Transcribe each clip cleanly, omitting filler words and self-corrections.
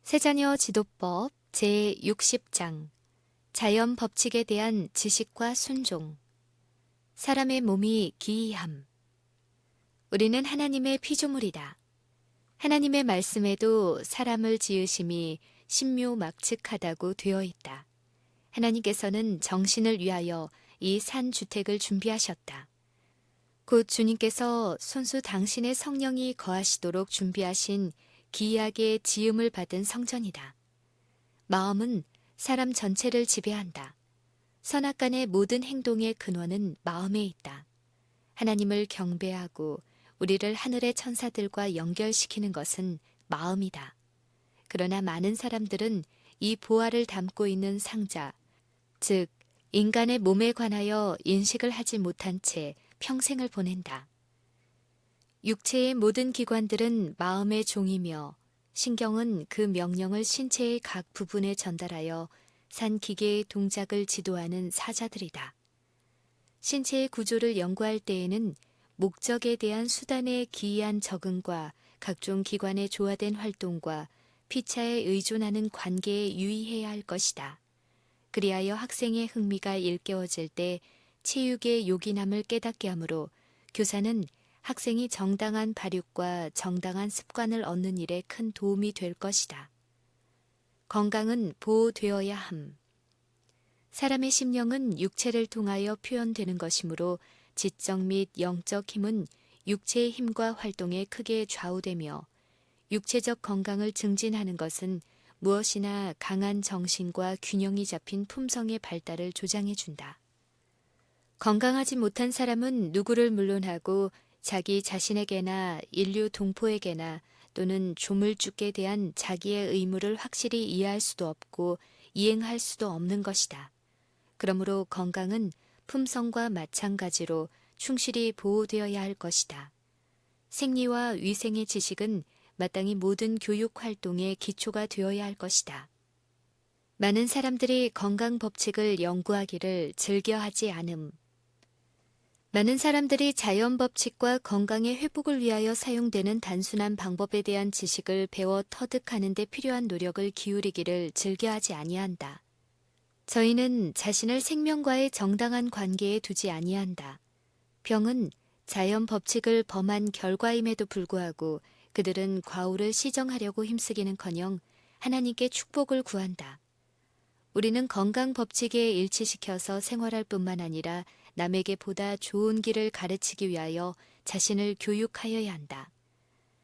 세자녀 지도법 제60장 자연 법칙에 대한 지식과 순종. 사람의 몸이 기이함. 우리는 하나님의 피조물이다. 하나님의 말씀에도 사람을 지으심이 신묘막측하다고 되어 있다. 하나님께서는 정신을 위하여 이 산 주택을 준비하셨다. 곧 주님께서 손수 당신의 성령이 거하시도록 준비하신 기이하게 지음을 받은 성전이다. 마음은 사람 전체를 지배한다. 선악간의 모든 행동의 근원은 마음에 있다. 하나님을 경배하고 우리를 하늘의 천사들과 연결시키는 것은 마음이다. 그러나 많은 사람들은 이 보화를 담고 있는 상자, 즉 인간의 몸에 관하여 인식을 하지 못한 채 평생을 보낸다. 육체의 모든 기관들은 마음의 종이며 신경은 그 명령을 신체의 각 부분에 전달하여 산 기계의 동작을 지도하는 사자들이다. 신체의 구조를 연구할 때에는 목적에 대한 수단의 기이한 적응과 각종 기관의 조화된 활동과 피차에 의존하는 관계에 유의해야 할 것이다. 그리하여 학생의 흥미가 일깨워질 때 체육의 요긴함을 깨닫게 하므로 교사는 학생이 정당한 발육과 정당한 습관을 얻는 일에 큰 도움이 될 것이다. 건강은 보호되어야 함. 사람의 심령은 육체를 통하여 표현되는 것이므로 지적 및 영적 힘은 육체의 힘과 활동에 크게 좌우되며 육체적 건강을 증진하는 것은 무엇이나 강한 정신과 균형이 잡힌 품성의 발달을 조장해준다. 건강하지 못한 사람은 누구를 물론하고 자기 자신에게나 인류 동포에게나 또는 조물주께 대한 자기의 의무를 확실히 이해할 수도 없고 이행할 수도 없는 것이다. 그러므로 건강은 품성과 마찬가지로 충실히 보호되어야 할 것이다. 생리와 위생의 지식은 마땅히 모든 교육 활동의 기초가 되어야 할 것이다. 많은 사람들이 건강 법칙을 연구하기를 즐겨하지 않음. 많은 사람들이 자연 법칙과 건강의 회복을 위하여 사용되는 단순한 방법에 대한 지식을 배워 터득하는 데 필요한 노력을 기울이기를 즐겨하지 아니한다. 저희는 자신을 생명과의 정당한 관계에 두지 아니한다. 병은 자연 법칙을 범한 결과임에도 불구하고 그들은 과오를 시정하려고 힘쓰기는커녕 하나님께 축복을 구한다. 우리는 건강 법칙에 일치시켜서 생활할 뿐만 아니라 남에게 보다 좋은 길을 가르치기 위하여 자신을 교육하여야 한다.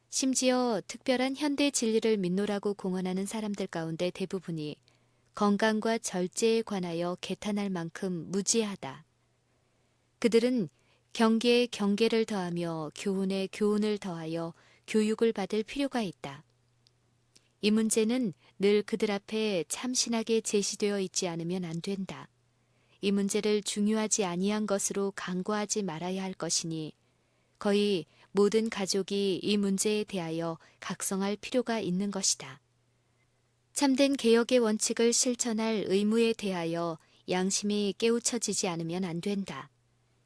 심지어 특별한 현대 진리를 믿노라고 공언하는 사람들 가운데 대부분이 건강과 절제에 관하여 개탄할 만큼 무지하다. 그들은 경계에 경계를 더하며 교훈에 교훈을 더하여 교육을 받을 필요가 있다. 이 문제는 늘 그들 앞에 참신하게 제시되어 있지 않으면 안 된다. 이 문제를 중요하지 아니한 것으로 간과하지 말아야 할 것이니 거의 모든 가족이 이 문제에 대하여 각성할 필요가 있는 것이다. 참된 개혁의 원칙을 실천할 의무에 대하여 양심이 깨우쳐지지 않으면 안 된다.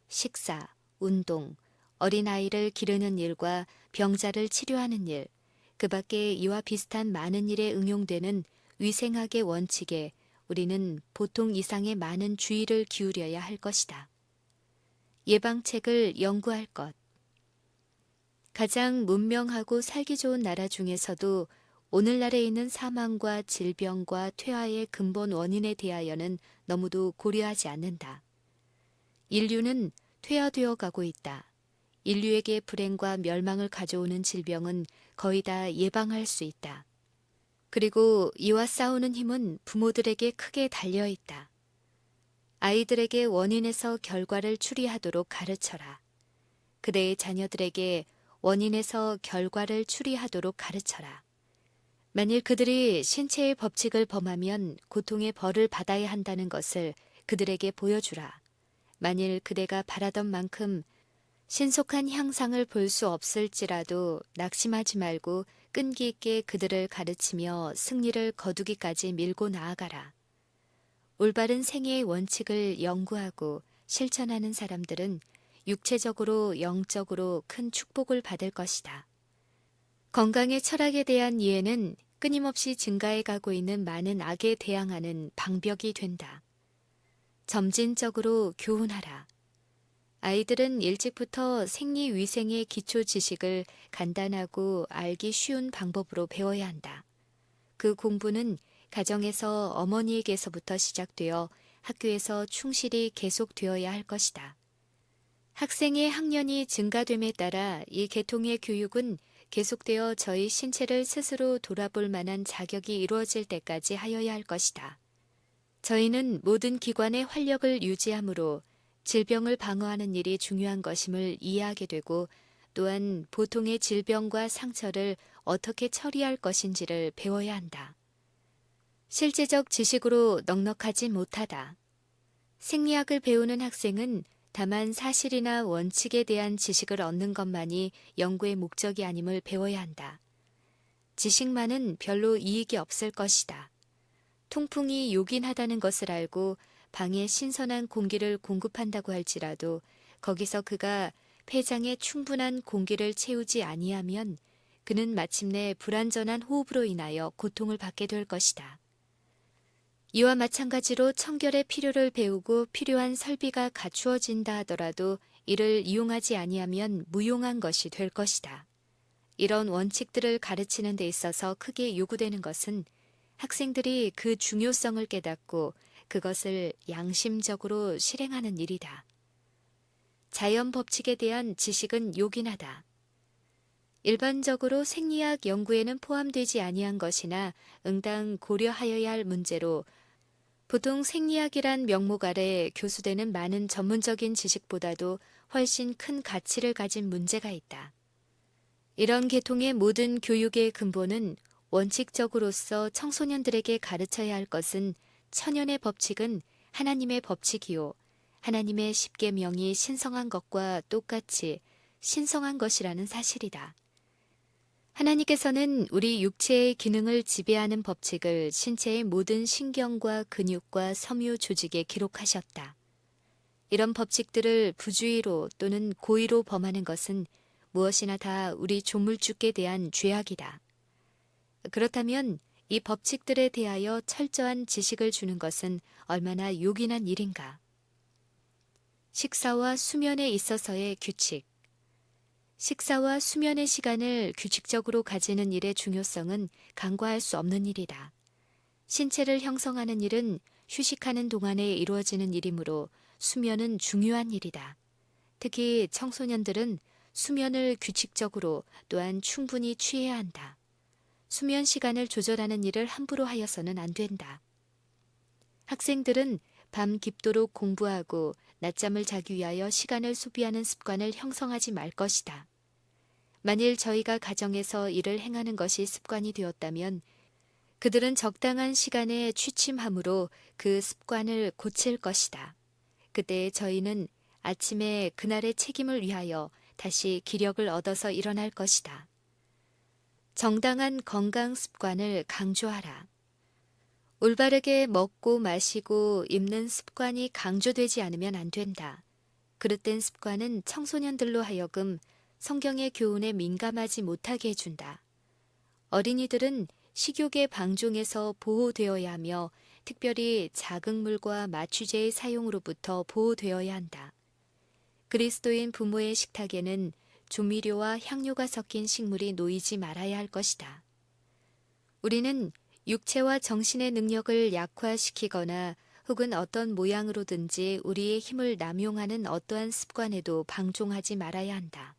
식사, 운동, 어린아이를 기르는 일과 병자를 치료하는 일, 그 밖에 이와 비슷한 많은 일에 응용되는 위생학의 원칙에 우리는 보통 이상의 많은 주의를 기울여야 할 것이다. 예방책을 연구할 것. 가장 문명하고 살기 좋은 나라 중에서도 오늘날에 있는 사망과 질병과 퇴화의 근본 원인에 대하여는 너무도 고려하지 않는다. 인류는 퇴화되어 가고 있다. 인류에게 불행과 멸망을 가져오는 질병은 거의 다 예방할 수 있다. 그리고 이와 싸우는 힘은 부모들에게 크게 달려 있다. 아이들에게 원인에서 결과를 추리하도록 가르쳐라. 그대의 자녀들에게 원인에서 결과를 추리하도록 가르쳐라. 만일 그들이 신체의 법칙을 범하면 고통의 벌을 받아야 한다는 것을 그들에게 보여주라. 만일 그대가 바라던 만큼 신속한 향상을 볼 수 없을지라도 낙심하지 말고 끈기 있게 그들을 가르치며 승리를 거두기까지 밀고 나아가라. 올바른 생애의 원칙을 연구하고 실천하는 사람들은 육체적으로 영적으로 큰 축복을 받을 것이다. 건강의 철학에 대한 이해는 끊임없이 증가해가고 있는 많은 악에 대항하는 방벽이 된다. 점진적으로 교훈하라. 아이들은 일찍부터 생리위생의 기초 지식을 간단하고 알기 쉬운 방법으로 배워야 한다. 그 공부는 가정에서 어머니에게서부터 시작되어 학교에서 충실히 계속되어야 할 것이다. 학생의 학년이 증가됨에 따라 이 계통의 교육은 계속되어 저희 신체를 스스로 돌아볼 만한 자격이 이루어질 때까지 하여야 할 것이다. 저희는 모든 기관의 활력을 유지하므로 질병을 방어하는 일이 중요한 것임을 이해하게 되고 또한 보통의 질병과 상처를 어떻게 처리할 것인지를 배워야 한다. 실제적 지식으로 넉넉하지 못하다. 생리학을 배우는 학생은 다만 사실이나 원칙에 대한 지식을 얻는 것만이 연구의 목적이 아님을 배워야 한다. 지식만은 별로 이익이 없을 것이다. 통풍이 요긴하다는 것을 알고 방에 신선한 공기를 공급한다고 할지라도 거기서 그가 폐장에 충분한 공기를 채우지 아니하면 그는 마침내 불완전한 호흡으로 인하여 고통을 받게 될 것이다. 이와 마찬가지로 청결의 필요를 배우고 필요한 설비가 갖추어진다 하더라도 이를 이용하지 아니하면 무용한 것이 될 것이다. 이런 원칙들을 가르치는 데 있어서 크게 요구되는 것은 학생들이 그 중요성을 깨닫고 그것을 양심적으로 실행하는 일이다. 자연 법칙에 대한 지식은 요긴하다. 일반적으로 생리학 연구에는 포함되지 아니한 것이나 응당 고려하여야 할 문제로 보통 생리학이란 명목 아래 교수되는 많은 전문적인 지식보다도 훨씬 큰 가치를 가진 문제가 있다. 이런 계통의 모든 교육의 근본은 원칙적으로서 청소년들에게 가르쳐야 할 것은 천연의 법칙은 하나님의 법칙이요 하나님의 십계명이 신성한 것과 똑같이 신성한 것이라는 사실이다. 하나님께서는 우리 육체의 기능을 지배하는 법칙을 신체의 모든 신경과 근육과 섬유 조직에 기록하셨다. 이런 법칙들을 부주의로 또는 고의로 범하는 것은 무엇이나 다 우리 조물주께 대한 죄악이다. 그렇다면 이 법칙들에 대하여 철저한 지식을 주는 것은 얼마나 요긴한 일인가. 식사와 수면에 있어서의 규칙. 식사와 수면의 시간을 규칙적으로 가지는 일의 중요성은 간과할 수 없는 일이다. 신체를 형성하는 일은 휴식하는 동안에 이루어지는 일이므로 수면은 중요한 일이다. 특히 청소년들은 수면을 규칙적으로 또한 충분히 취해야 한다. 수면 시간을 조절하는 일을 함부로 하여서는 안 된다. 학생들은 밤 깊도록 공부하고 낮잠을 자기 위하여 시간을 소비하는 습관을 형성하지 말 것이다. 만일 저희가 가정에서 이를 행하는 것이 습관이 되었다면 그들은 적당한 시간에 취침함으로 그 습관을 고칠 것이다. 그때 저희는 아침에 그날의 책임을 위하여 다시 기력을 얻어서 일어날 것이다. 정당한 건강 습관을 강조하라. 올바르게 먹고 마시고 입는 습관이 강조되지 않으면 안 된다. 그릇된 습관은 청소년들로 하여금 성경의 교훈에 민감하지 못하게 해준다. 어린이들은 식욕의 방종에서 보호되어야 하며 특별히 자극물과 마취제의 사용으로부터 보호되어야 한다. 그리스도인 부모의 식탁에는 조미료와 향료가 섞인 식물이 놓이지 말아야 할 것이다. 우리는 육체와 정신의 능력을 약화시키거나 혹은 어떤 모양으로든지 우리의 힘을 남용하는 어떠한 습관에도 방종하지 말아야 한다.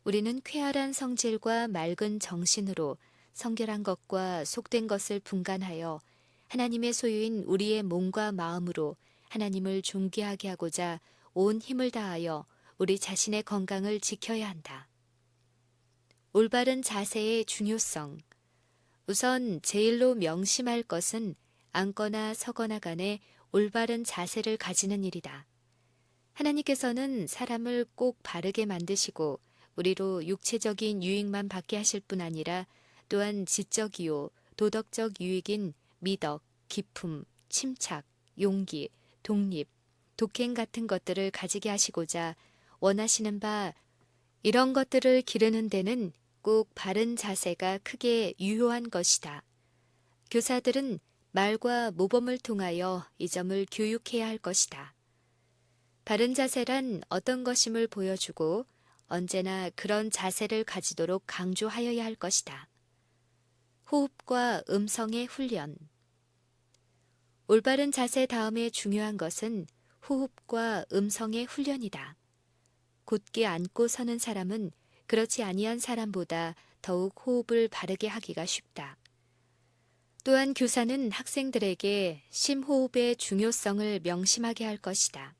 우리는 쾌활한 성질과 맑은 정신으로 성결한 것과 속된 것을 분간하여 하나님의 소유인 우리의 몸과 마음으로 하나님을 존귀하게 하고자 온 힘을 다하여 우리 자신의 건강을 지켜야 한다. 올바른 자세의 중요성. 우선 제일로 명심할 것은 앉거나 서거나 간에 올바른 자세를 가지는 일이다. 하나님께서는 사람을 꼭 바르게 만드시고 우리로 육체적인 유익만 받게 하실 뿐 아니라 또한 지적이요 도덕적 유익인 미덕, 기품, 침착, 용기, 독립, 독행 같은 것들을 가지게 하시고자 원하시는 바 이런 것들을 기르는 데는 꼭 바른 자세가 크게 유효한 것이다. 교사들은 말과 모범을 통하여 이 점을 교육해야 할 것이다. 바른 자세란 어떤 것임을 보여주고 언제나 그런 자세를 가지도록 강조하여야 할 것이다. 호흡과 음성의 훈련. 올바른 자세 다음에 중요한 것은 호흡과 음성의 훈련이다. 곧게 앉고 서는 사람은 그렇지 아니한 사람보다 더욱 호흡을 바르게 하기가 쉽다. 또한 교사는 학생들에게 심호흡의 중요성을 명심하게 할 것이다.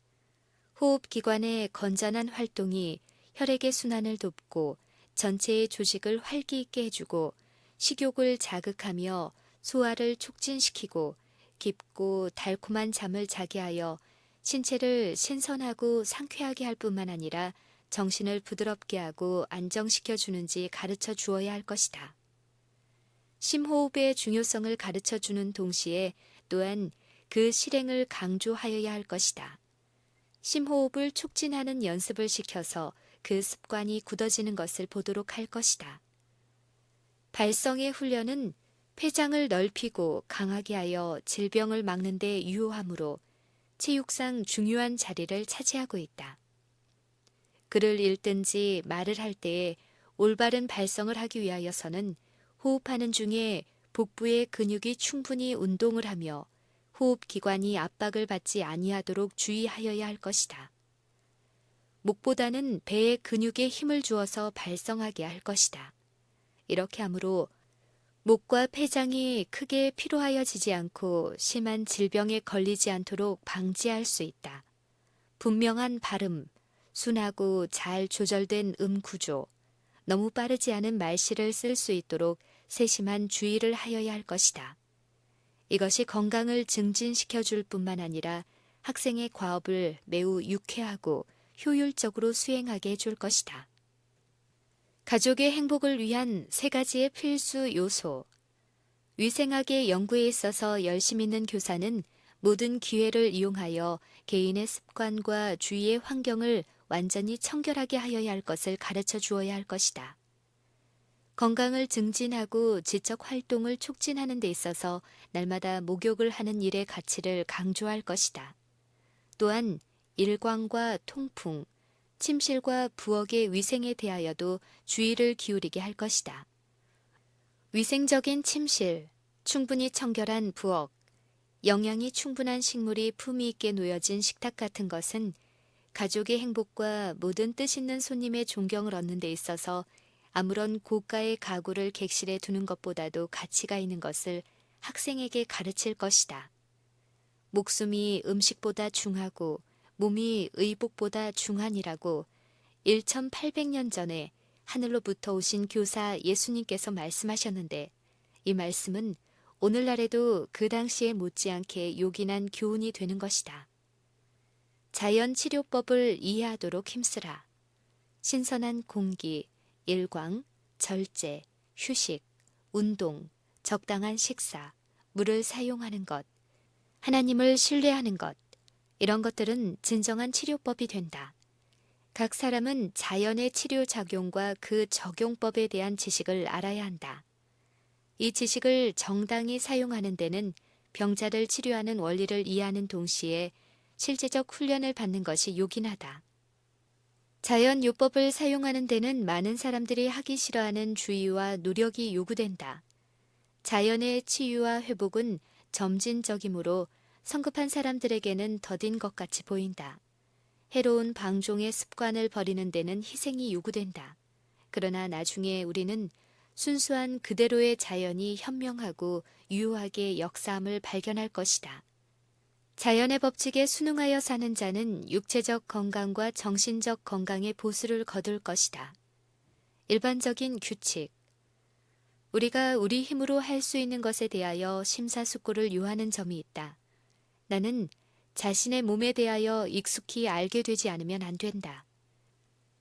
호흡기관의 건전한 활동이 혈액의 순환을 돕고 전체의 조직을 활기 있게 해주고 식욕을 자극하며 소화를 촉진시키고 깊고 달콤한 잠을 자게 하여 신체를 신선하고 상쾌하게 할 뿐만 아니라 정신을 부드럽게 하고 안정시켜 주는지 가르쳐 주어야 할 것이다. 심호흡의 중요성을 가르쳐 주는 동시에 또한 그 실행을 강조하여야 할 것이다. 심호흡을 촉진하는 연습을 시켜서 그 습관이 굳어지는 것을 보도록 할 것이다. 발성의 훈련은 폐장을 넓히고 강하게 하여 질병을 막는 데 유효하므로 체육상 중요한 자리를 차지하고 있다. 글을 읽든지 말을 할 때에 올바른 발성을 하기 위하여서는 호흡하는 중에 복부의 근육이 충분히 운동을 하며 호흡기관이 압박을 받지 아니하도록 주의하여야 할 것이다. 목보다는 배의 근육에 힘을 주어서 발성하게 할 것이다. 이렇게 하므로 목과 폐장이 크게 피로하여지지 않고 심한 질병에 걸리지 않도록 방지할 수 있다. 분명한 발음, 순하고 잘 조절된 구조, 너무 빠르지 않은 말씨를 쓸 수 있도록 세심한 주의를 하여야 할 것이다. 이것이 건강을 증진시켜 줄 뿐만 아니라 학생의 과업을 매우 유쾌하고 효율적으로 수행하게 해줄 것이다. 가족의 행복을 위한 3가지의 필수 요소. 위생학의 연구에 있어서 열심 있는 교사는 모든 기회를 이용하여 개인의 습관과 주위의 환경을 완전히 청결하게 하여야 할 것을 가르쳐 주어야 할 것이다. 건강을 증진하고 지적 활동을 촉진하는 데 있어서 날마다 목욕을 하는 일의 가치를 강조할 것이다. 또한 일광과 통풍, 침실과 부엌의 위생에 대하여도 주의를 기울이게 할 것이다. 위생적인 침실, 충분히 청결한 부엌, 영양이 충분한 식물이 품위 있게 놓여진 식탁 같은 것은 가족의 행복과 모든 뜻있는 손님의 존경을 얻는 데 있어서 아무런 고가의 가구를 객실에 두는 것보다도 가치가 있는 것을 학생에게 가르칠 것이다. 목숨이 음식보다 중하고 몸이 의복보다 중하니라고 1800년 전에 하늘로부터 오신 교사 예수님께서 말씀하셨는데 이 말씀은 오늘날에도 그 당시에 못지않게 요긴한 교훈이 되는 것이다. 자연치료법을 이해하도록 힘쓰라. 신선한 공기, 일광, 절제, 휴식, 운동, 적당한 식사, 물을 사용하는 것, 하나님을 신뢰하는 것, 이런 것들은 진정한 치료법이 된다. 각 사람은 자연의 치료 작용과 그 적용법에 대한 지식을 알아야 한다. 이 지식을 정당히 사용하는 데는 병자를 치료하는 원리를 이해하는 동시에 실제적 훈련을 받는 것이 요긴하다. 자연요법을 사용하는 데는 많은 사람들이 하기 싫어하는 주의와 노력이 요구된다. 자연의 치유와 회복은 점진적이므로 성급한 사람들에게는 더딘 것 같이 보인다. 해로운 방종의 습관을 버리는 데는 희생이 요구된다. 그러나 나중에 우리는 순수한 그대로의 자연이 현명하고 유효하게 역사함을 발견할 것이다. 자연의 법칙에 순응하여 사는 자는 육체적 건강과 정신적 건강의 보수를 거둘 것이다. 일반적인 규칙. 우리가 우리 힘으로 할 수 있는 것에 대하여 심사숙고를 요하는 점이 있다. 나는 자신의 몸에 대하여 익숙히 알게 되지 않으면 안 된다.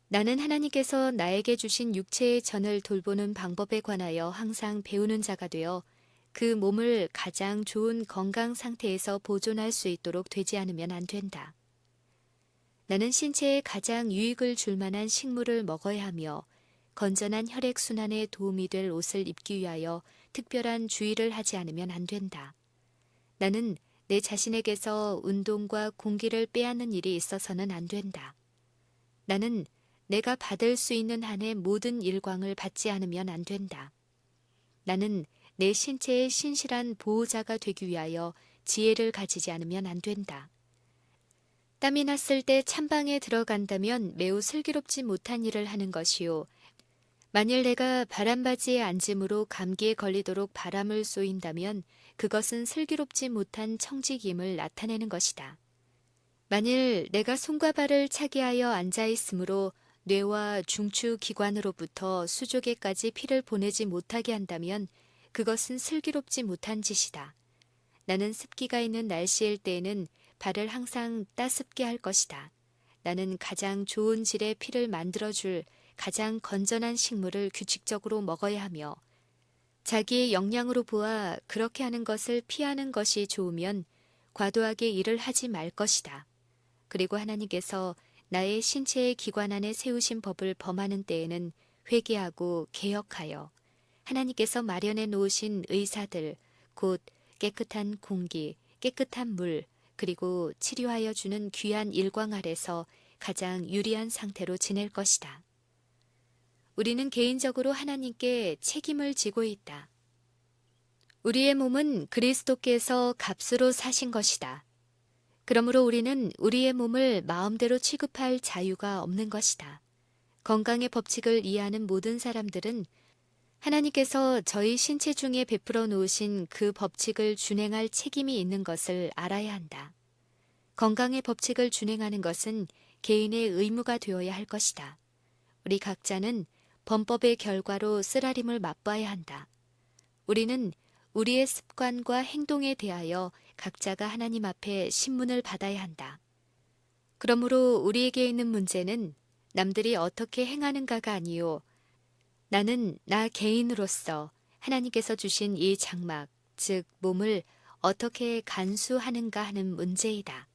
나는 하나님께서 나에게 주신 육체의 전을 돌보는 방법에 관하여 항상 배우는 자가 되어 그 몸을 가장 좋은 건강 상태에서 보존할 수 있도록 되지 않으면 안 된다. 나는 신체에 가장 유익을 줄 만한 식물을 먹어야 하며 건전한 혈액순환에 도움이 될 옷을 입기 위하여 특별한 주의를 하지 않으면 안 된다. 나는 내 자신에게서 운동과 공기를 빼앗는 일이 있어서는 안 된다. 나는 내가 받을 수 있는 한의 모든 일광을 받지 않으면 안 된다. 나는 내 신체의 신실한 보호자가 되기 위하여 지혜를 가지지 않으면 안 된다. 땀이 났을 때 찬방에 들어간다면 매우 슬기롭지 못한 일을 하는 것이요. 만일 내가 바람바지에 앉음으로 감기에 걸리도록 바람을 쏘인다면 그것은 슬기롭지 못한 청직임을 나타내는 것이다. 만일 내가 손과 발을 차게 하여 앉아 있으므로 뇌와 중추 기관으로부터 수족에까지 피를 보내지 못하게 한다면 그것은 슬기롭지 못한 짓이다. 나는 습기가 있는 날씨일 때에는 발을 항상 따숩게 할 것이다. 나는 가장 좋은 질의 피를 만들어줄 가장 건전한 식물을 규칙적으로 먹어야 하며 자기의 역량으로 보아 그렇게 하는 것을 피하는 것이 좋으면 과도하게 일을 하지 말 것이다. 그리고 하나님께서 나의 신체의 기관 안에 세우신 법을 범하는 때에는 회개하고 개혁하여 하나님께서 마련해 놓으신 의사들, 곧 깨끗한 공기, 깨끗한 물, 그리고 치료하여 주는 귀한 일광 아래서 가장 유리한 상태로 지낼 것이다. 우리는 개인적으로 하나님께 책임을 지고 있다. 우리의 몸은 그리스도께서 값으로 사신 것이다. 그러므로 우리는 우리의 몸을 마음대로 취급할 자유가 없는 것이다. 건강의 법칙을 이해하는 모든 사람들은 하나님께서 저희 신체 중에 베풀어 놓으신 그 법칙을 준행할 책임이 있는 것을 알아야 한다. 건강의 법칙을 준행하는 것은 개인의 의무가 되어야 할 것이다. 우리 각자는 범법의 결과로 쓰라림을 맛봐야 한다. 우리는 우리의 습관과 행동에 대하여 각자가 하나님 앞에 신문을 받아야 한다. 그러므로 우리에게 있는 문제는 남들이 어떻게 행하는가가 아니요. 나는 나 개인으로서 하나님께서 주신 이 장막, 즉 몸을 어떻게 간수하는가 하는 문제이다.